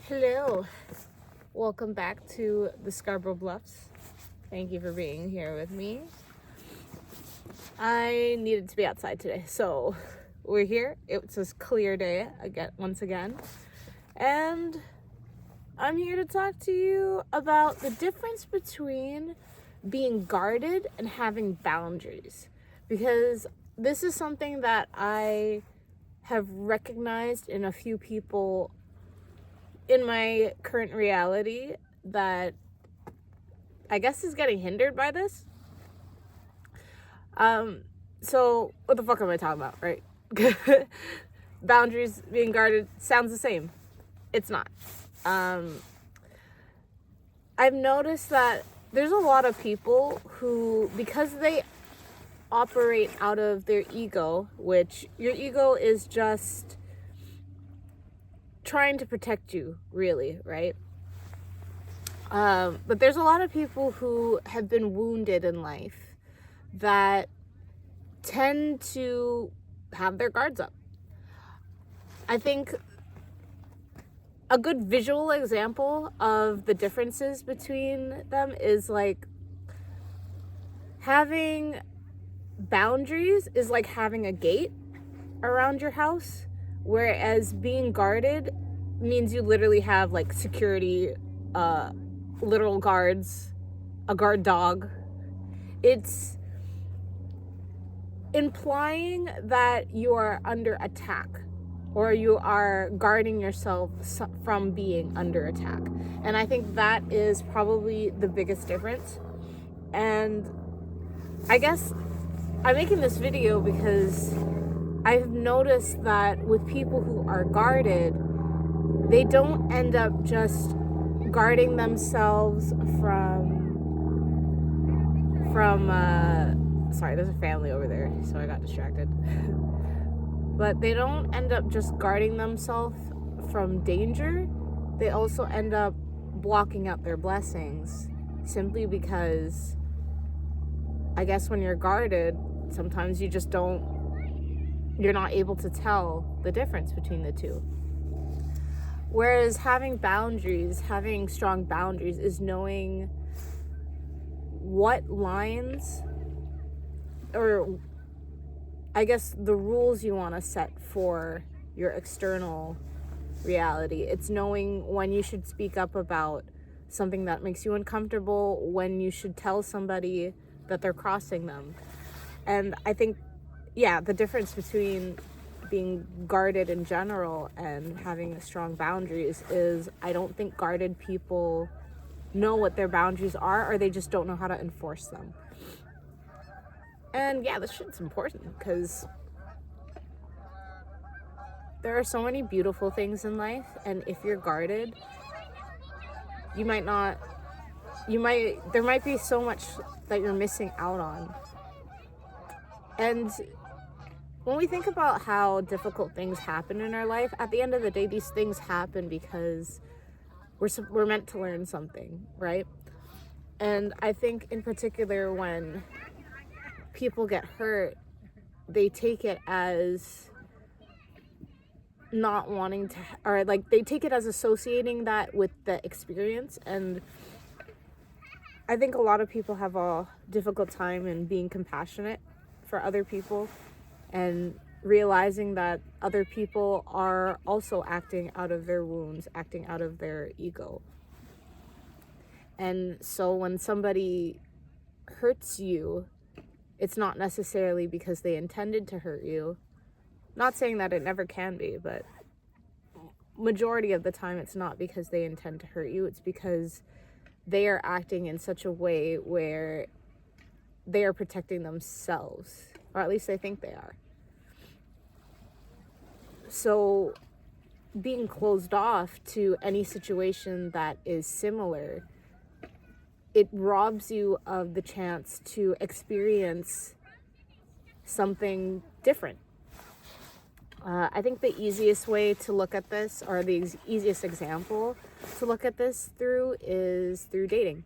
Hello, welcome back to the Scarborough Bluffs. Thank you for being here with me. I needed to be outside today, so we're here. It's a clear day once again, and I'm here to talk to you about the difference between being guarded and having boundaries, because this is something that I have recognized in a few people in my current reality that I guess is getting hindered by this. So what the fuck am I talking about, right? Boundaries, being guarded, sounds the same. It's not. I've noticed that there's a lot of people who, because they operate out of their ego, which your ego is just trying to protect you, really, right? But there's a lot of people who have been wounded in life that tend to have their guards up. I think a good visual example of the differences between them is like having boundaries is like having a gate around your house, whereas being guarded means you literally have like security, literal guards, a guard dog. It's implying that you are under attack, or you are guarding yourself from being under attack. And I think that is probably the biggest difference. And I guess I'm making this video because I've noticed that with people who are guarded, they don't end up just guarding themselves sorry, there's a family over there, so I got distracted. But they don't end up just guarding themselves from danger. They also end up blocking out their blessings, simply because I guess when you're guarded, sometimes you're not able to tell the difference between the two. Whereas having strong boundaries is knowing what lines, or I guess the rules you want to set for your external reality. It's knowing when you should speak up about something that makes you uncomfortable, when you should tell somebody that they're crossing them. And I think, the difference between being guarded in general and having strong boundaries is I don't think guarded people know what their boundaries are, or they just don't know how to enforce them. And this shit's important, because there are so many beautiful things in life, and if you're guarded, there might be so much that you're missing out on. And when we think about how difficult things happen in our life, at the end of the day, these things happen because we're meant to learn something, right? And I think in particular, when people get hurt, they take it as not wanting to, or like they take it as associating that with the experience. And I think a lot of people have a difficult time in being compassionate for other people and realizing that other people are also acting out of their wounds, acting out of their ego. And so when somebody hurts you, it's not necessarily because they intended to hurt you. Not saying that it never can be, but majority of the time it's not because they intend to hurt you. It's because they are acting in such a way where they are protecting themselves, or at least they think they are. So being closed off to any situation that is similar, it robs you of the chance to experience something different. I think the easiest way to look at this, or the easiest example to look at this through, is through dating.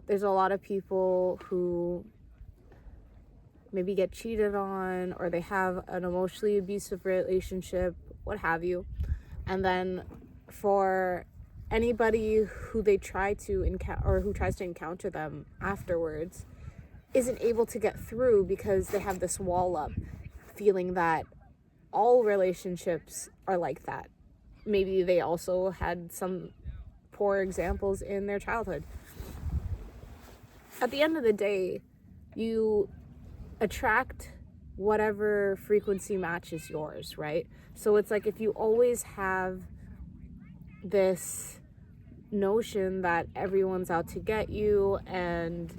There's a lot of people who maybe get cheated on, or they have an emotionally abusive relationship, what have you, and then for anybody who they try to encounter or who tries to encounter them afterwards isn't able to get through because they have this wall up, feeling that all relationships are like that. Maybe they also had some poor examples in their childhood. At the end of the day, you attract whatever frequency matches yours, right? So it's like if you always have this notion that everyone's out to get you, and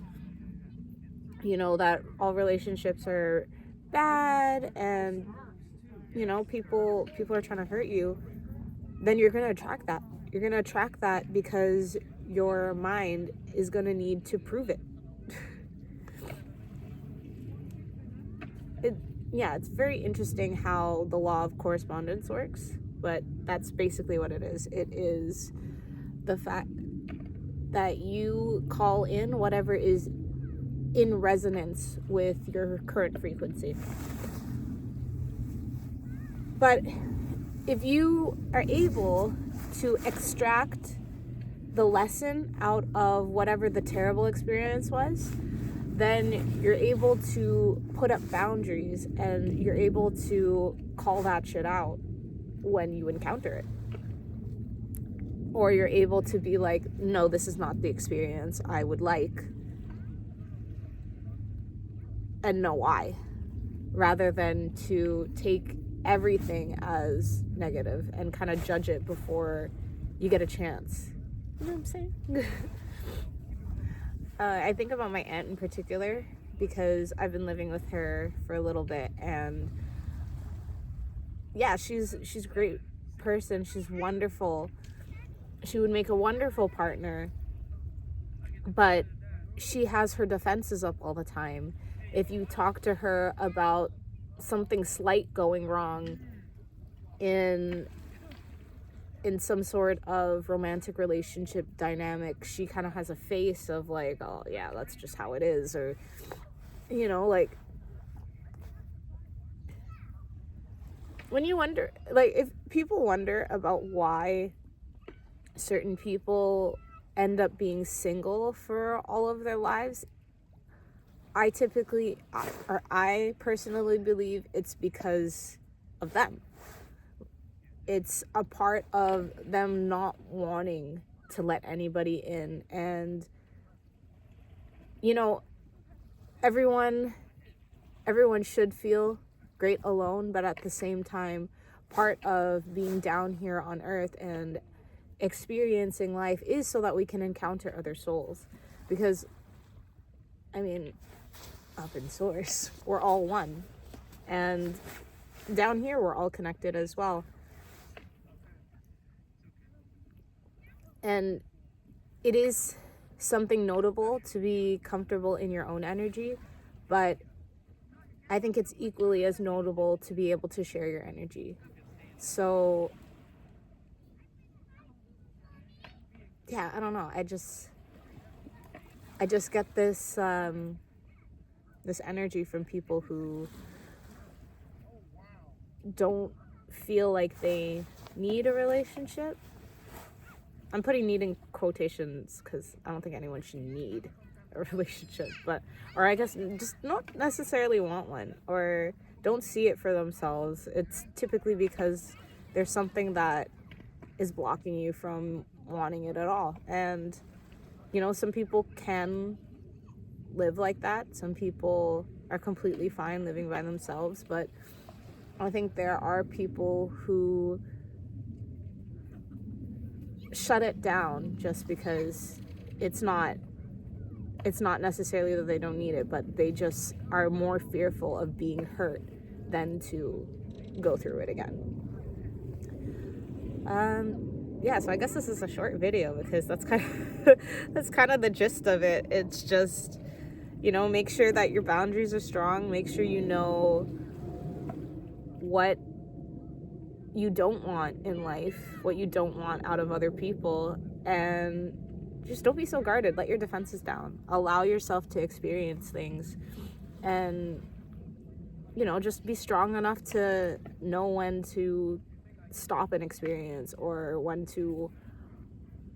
that all relationships are bad, and people are trying to hurt you, then you're going to attract that. You're going to attract that because your mind is going to need to prove it. It's very interesting how the law of correspondence works, but that's basically what it is. It is the fact that you call in whatever is in resonance with your current frequency. But if you are able to extract the lesson out of whatever the terrible experience was, then you're able to put up boundaries and you're able to call that shit out when you encounter it. Or you're able to be like, no, this is not the experience I would like, and know why, rather than to take everything as negative and kind of judge it before you get a chance. You know what I'm saying? I think about my aunt in particular because I've been living with her for a little bit, and she's a great person. She's wonderful. She would make a wonderful partner, but she has her defenses up all the time. If you talk to her about something slight going wrong in some sort of romantic relationship dynamic, she kind of has a face of like, oh yeah, that's just how it is, or like when you wonder, like if people wonder about why certain people end up being single for all of their lives, I personally believe it's because of them. It's a part of them not wanting to let anybody in. And, everyone should feel great alone, but at the same time, part of being down here on earth and experiencing life is so that we can encounter other souls. Because, up in source, we're all one. And down here, we're all connected as well. And it is something notable to be comfortable in your own energy, but I think it's equally as notable to be able to share your energy. So, I don't know. I just get this this energy from people who don't feel like they need a relationship. I'm putting need in quotations because I don't think anyone should need a relationship, or I guess just not necessarily want one, or don't see it for themselves. It's typically because there's something that is blocking you from wanting it at all. And, some people can live like that. Some people are completely fine living by themselves, but I think there are people who shut it down just because it's not necessarily that they don't need it, but they just are more fearful of being hurt than to go through it again. So I guess this is a short video because that's kind of the gist of it. It's just, make sure that your boundaries are strong. Make sure you know what you don't want in life, what you don't want out of other people, and just don't be so guarded. Let your defenses down. Allow yourself to experience things, and just be strong enough to know when to stop an experience, or when to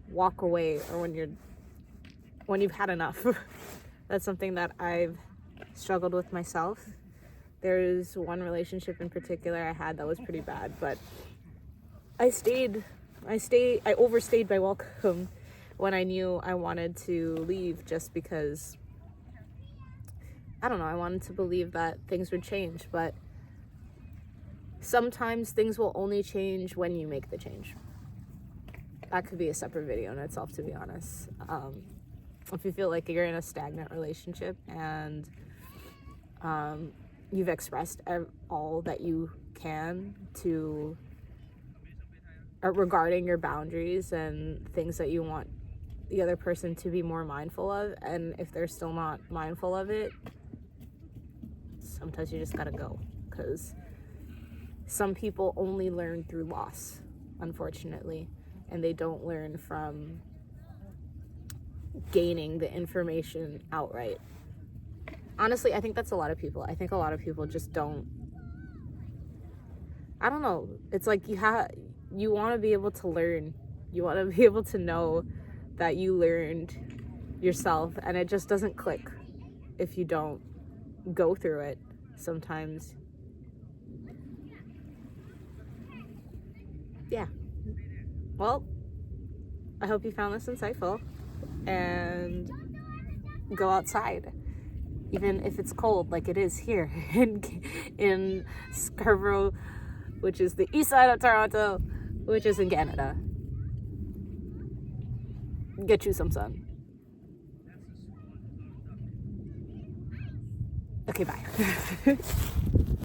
walk away, or when you've had enough. That's something that I've struggled with myself. There's one relationship in particular I had that was pretty bad, but I overstayed my welcome when I knew I wanted to leave, just because, I don't know, I wanted to believe that things would change. But sometimes things will only change when you make the change. That could be a separate video in itself, to be honest. If you feel like you're in a stagnant relationship and you've expressed all that you can to regarding your boundaries and things that you want the other person to be more mindful of, and if they're still not mindful of it, sometimes you just gotta go, because some people only learn through loss, unfortunately, and they don't learn from gaining the information outright. Honestly, I think that's a lot of people. I think a lot of people just don't, I don't know, it's like you want to be able to learn, you want to be able to know that you learned yourself, and it just doesn't click if you don't go through it sometimes. Yeah. Well, I hope you found this insightful, and go outside, even if it's cold like it is here in Scarborough, which is the east side of Toronto, which is in Canada. Get you some sun. Okay, bye.